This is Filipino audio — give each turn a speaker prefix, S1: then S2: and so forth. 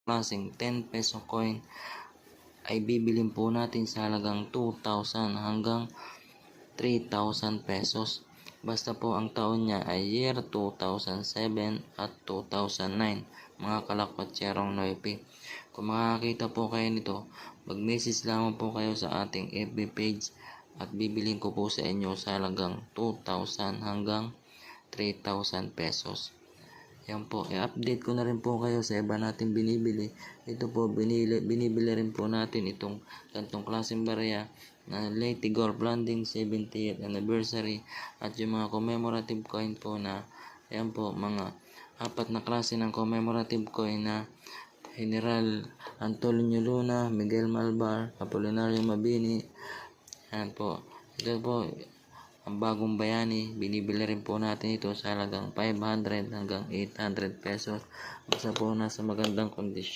S1: klaseng 10 peso coin ay bibilin po natin sa halagang 2,000 hanggang 3,000 pesos. Basta po ang taon niya ay year 2007 at 2009, mga kalakpatsyerong Noipi. Kung makakita po kayo nito, mag-message lamang po kayo sa ating FB page at bibilin ko po sa inyo sa halagang 2,000 hanggang 3,000 pesos. Yan po, i-update ko na rin po kayo sa iba natin binibili. Ito po, binibili rin po natin itong gantong klaseng barya na Leyte Gold Branding 70th anniversary at yung mga commemorative coin po na yan po, mga 4 na klase ng commemorative coin na General Antonio Luna, Miguel Malvar, Apolinario Mabini. Yan po, ito po ang bagong bayani, binibili rin po natin ito sa halagang 500 hanggang 800 pesos. Basta po nasa magandang kondisyon.